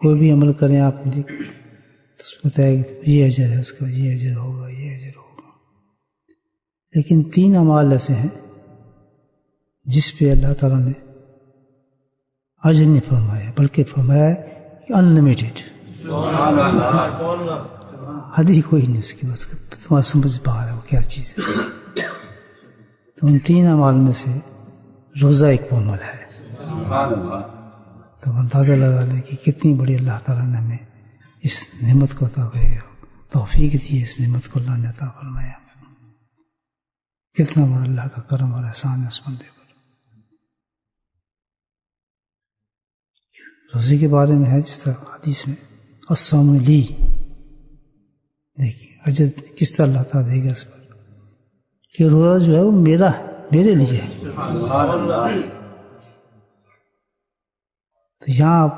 کوئی بھی عمل کریں آپ نے تو اس کو بتایا کہ یہ اجر ہے اس کا، یہ اجر ہوگا، یہ اجر ہوگا. لیکن 3 اعمال ایسے ہیں جس پہ اللہ تعالیٰ نے اجر نہیں فرمایا، بلکہ فرمایا کہ انلمیٹڈ، حد ہی کوئی نہیں اس کی، بس تمہارا سمجھ باہر ہے وہ کیا چیز ہے. تو ان 3 اعمال میں سے روزہ ایک عمل ہے. تو اندازہ لگا لیں کہ کتنی بڑی اللہ تعالیٰ نے ہمیں اس نعمت کو عطا کیا، توفیق دی اس نعمت کو اللہ نے عطا فرمایا. کتنا بڑا اللہ کا کرم اور احسان ہے اس بندے پر. روزے کے بارے میں ہے جس طرح حدیث میں الصوم لی، دیکھیے اجر کس طرح اللہ تعالیٰ دے گا اس پر کہ روزہ جو ہے وہ میرا ہے، میرے لیے ہے. تو یہاں آپ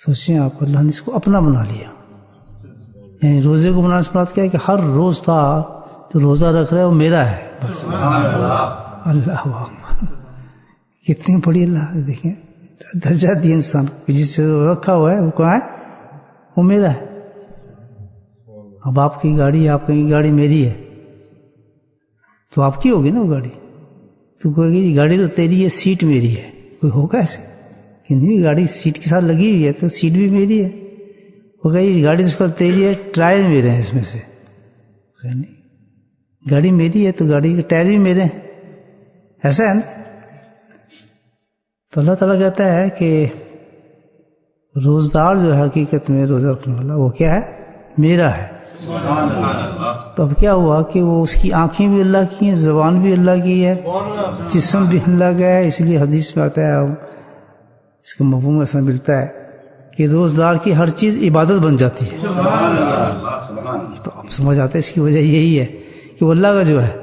سوچیں، آپ اللہ نے اس کو اپنا بنا لیا. یعنی روزے کو بنانے سے مراد کیا ہے کہ ہر روز تھا جو روزہ رکھ رہا ہے وہ میرا ہے بس. اللہ کتنی بڑی اللہ دیکھیں درجہ دیا انسان کو، جس سے رکھا ہوا ہے وہ کہاں ہے، وہ میرا ہے. اب آپ کی گاڑی، آپ کی گاڑی میری ہے تو آپ کی ہوگی نا وہ گاڑی. تو کوئی گی گاڑی تو تیری ہے، سیٹ میری ہے، کوئی ہوگا ایسے کہ نہیں گاڑی سیٹ کے ساتھ لگی ہوئی ہے تو سیٹ بھی میری ہے. ہوگا یہ گاڑی اس پر تیری ہے، ٹائر میرے ہیں اس میں سے. نہیں، گاڑی میری ہے تو گاڑی کے ٹائر بھی میرے ہیں، ایسا ہے نا. تو اللہ تعالیٰ کہتا ہے کہ روزدار جو ہے حقیقت میں روزہ رکھنے والا وہ کیا ہے، میرا ہے. تو اب کیا ہوا کہ وہ اس کی آنکھیں بھی اللہ کی ہیں، زبان بھی اللہ کی ہے، جسم بھی اللہ کا ہے. اس لیے حدیث میں آتا ہے، اس کا مفہوم ایسا ملتا ہے کہ روزدار کی ہر چیز عبادت بن جاتی ہے. تو اب سمجھ آتا ہے اس کی وجہ یہی ہے کہ وہ اللہ کا جو ہے،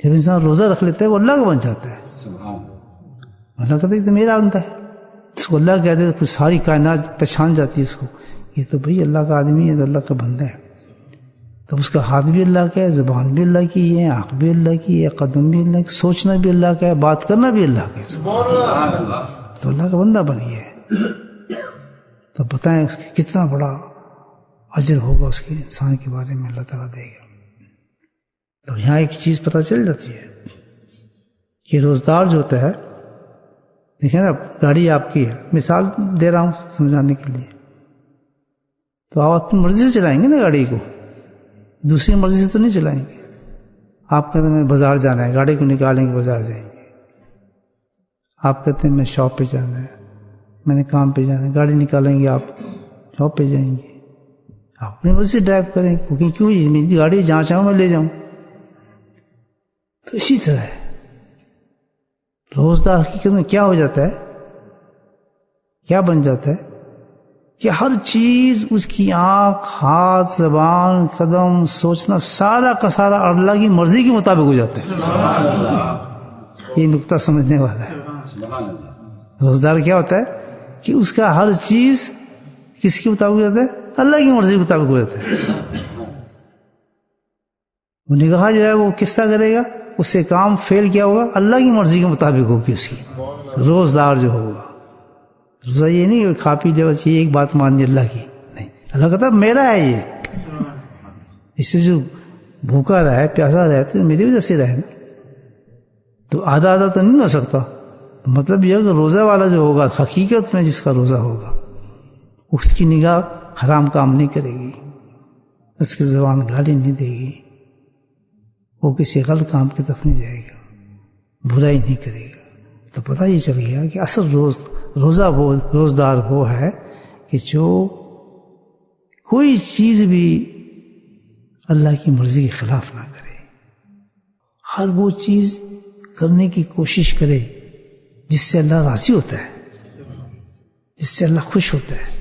جب انسان روزہ رکھ لیتا ہے وہ اللہ کا بن جاتا ہے. اللہ کہتا ہے کہ میرا بنتا ہے، اس کو اللہ کہتے ہیں تو پھر ساری کائنات پہچان جاتی ہے اس کو، یہ تو بھئی اللہ کا آدمی ہے، تو اللہ کا بندہ ہے. تو اس کا ہاتھ بھی اللہ کا ہے، زبان بھی اللہ کی ہے، آنکھ بھی اللہ کی ہے، قدم بھی اللہ کی، سوچنا بھی اللہ کا ہے، بات کرنا بھی اللہ کا ہے. تو اللہ کا بندہ بن گیا ہے. تو بتائیں اس کی کتنا بڑا اجر ہوگا اس کے انسان کے بارے میں اللہ تعالیٰ دے گا. تو یہاں ایک چیز پتہ چل جاتی ہے کہ روزدار جو ہوتا ہے، دیکھیں نا گاڑی آپ کی ہے، مثال دے رہا ہوں سمجھانے کے لیے. تو آپ اپنی مرضی سے چلائیں گے نا گاڑی کو، دوسری مرضی سے تو نہیں چلائیں گے. آپ کہتے ہیں میں بازار جانا ہے، گاڑی کو نکالیں گے بازار جائیں گے. آپ کہتے ہیں میں شاپ پہ جانا ہے، میں نے کام پہ جانا ہے، گاڑی نکالیں گے آپ شاپ پہ جائیں گے. آپ اپنی مرضی سے ڈرائیو کریں، کیوں میری گاڑی جہاں چاہوں میں لے جاؤں. تو اسی طرح ہے روزدار حقیقت میں کیا ہو جاتا ہے، کیا بن جاتا ہے کہ ہر چیز اس کی آنکھ، ہاتھ، زبان، قدم، سوچنا سارا کا سارا اللہ کی مرضی کے مطابق ہو جاتا ہے. یہ نقطہ سمجھنے والا ہے. روزدار کیا ہوتا ہے کہ اس کا ہر چیز کس کے مطابق ہو جاتا ہے، اللہ کی مرضی کے مطابق ہو جاتا ہے. وہ نگاہ جو ہے وہ کس طرح کرے گا، اس سے کام فیل کیا ہوگا، اللہ کی مرضی کے مطابق ہوگی اس کی. روزدار جو ہوگا روزہ یہ نہیں کہ کھا پی جب چاہیے ایک بات ماننی اللہ کی، نہیں. اللہ کہتا ہے میرا ہے یہ، اس سے جو بھوکا رہا ہے، پیاسا رہا ہے تو میری وجہ سے رہے نا. تو آدھا آدھا تو نہیں ہو سکتا. مطلب یہ کہ روزہ والا جو ہوگا حقیقت میں جس کا روزہ ہوگا اس کی نگاہ حرام کام نہیں کرے گی، اس کی زبان گالی نہیں دے گی، وہ کسی غلط کام کی طرف نہیں جائے گا، برائی نہیں کرے گا. تو پتہ یہ چل گیا کہ اصل روزدار وہ ہے کہ جو کوئی چیز بھی اللہ کی مرضی کے خلاف نہ کرے، ہر وہ چیز کرنے کی کوشش کرے جس سے اللہ راضی ہوتا ہے، جس سے اللہ خوش ہوتا ہے.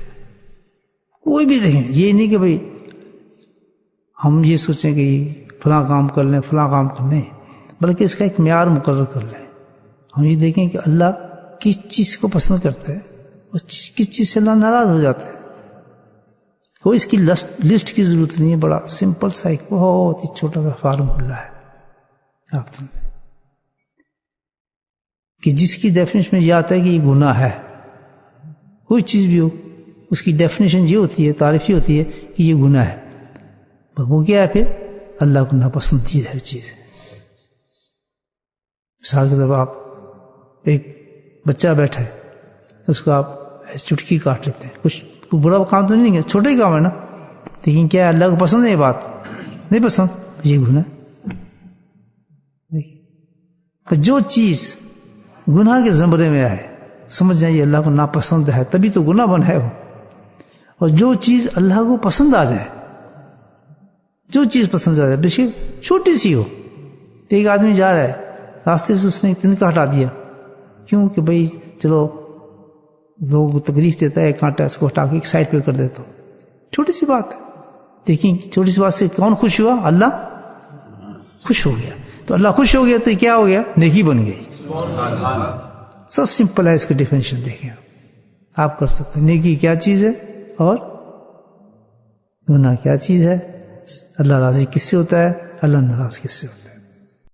کوئی بھی نہیں، یہ نہیں کہ بھئی ہم یہ سوچیں کہ فلاں کام کر لیں فلاں کام کر لیں، بلکہ اس کا ایک معیار مقرر کر لیں. ہم یہ دیکھیں کہ اللہ کس چیز کو پسند کرتا ہے اور کس چیز سے اللہ ناراض ہو جاتا ہے. کوئی اس کی لسٹ کی ضرورت نہیں ہے، بڑا سمپل سا ایک بہت ہی چھوٹا سا فارمولا ہے. کہ جس کی ڈیفینیشن میں یہ آتا ہے کہ یہ گناہ ہے، کوئی چیز بھی ہو اس کی ڈیفینیشن یہ ہوتی ہے، تعریف یہ ہوتی ہے کہ یہ گناہ ہے، وہ کیا ہے؟ پھر اللہ کو ناپسندیدہ ہے چیز. مثال کے طور پر آپ ایک بچہ بیٹھا ہے، اس کو آپ چٹکی کاٹ لیتے ہیں، کچھ برا کام تو نہیں ہے، چھوٹا ہی کام ہے نا، لیکن کیا اللہ کو پسند ہے یہ بات؟ نہیں پسند، یہ گناہ. جو چیز گناہ کے زمرے میں آئے سمجھ جائیں یہ اللہ کو ناپسند ہے، تبھی تو گناہ بنا ہے وہ. اور جو چیز اللہ کو پسند آ جائے، جو چیز پسند آ جائے، بے شک چھوٹی سی ہو، ایک آدمی جا رہا ہے راستے سے، اس نے ایک تنکا ہٹا دیا، کیوں کہ بھئی چلو لوگوں کو تکلیف دیتا ہے، ایک کانٹا اس کو ہٹا کے ایک سائڈ پہ کر دیتا ہوں، چھوٹی سی بات ہے، لیکن چھوٹی سی بات سے کون خوش ہوا؟ اللہ خوش ہو گیا. تو اللہ خوش ہو گیا تو کیا ہو گیا؟ نیکی بن گئی. سب سمپل ہے، اس کا ڈیفینیشن دیکھیں آپ کر سکتے ہیں. نیکی کیا چیز ہے اور گناہ کیا چیز ہے، اللہ راضی کس سے ہوتا ہے، اللہ ناراض کس سے ہوتا ہے.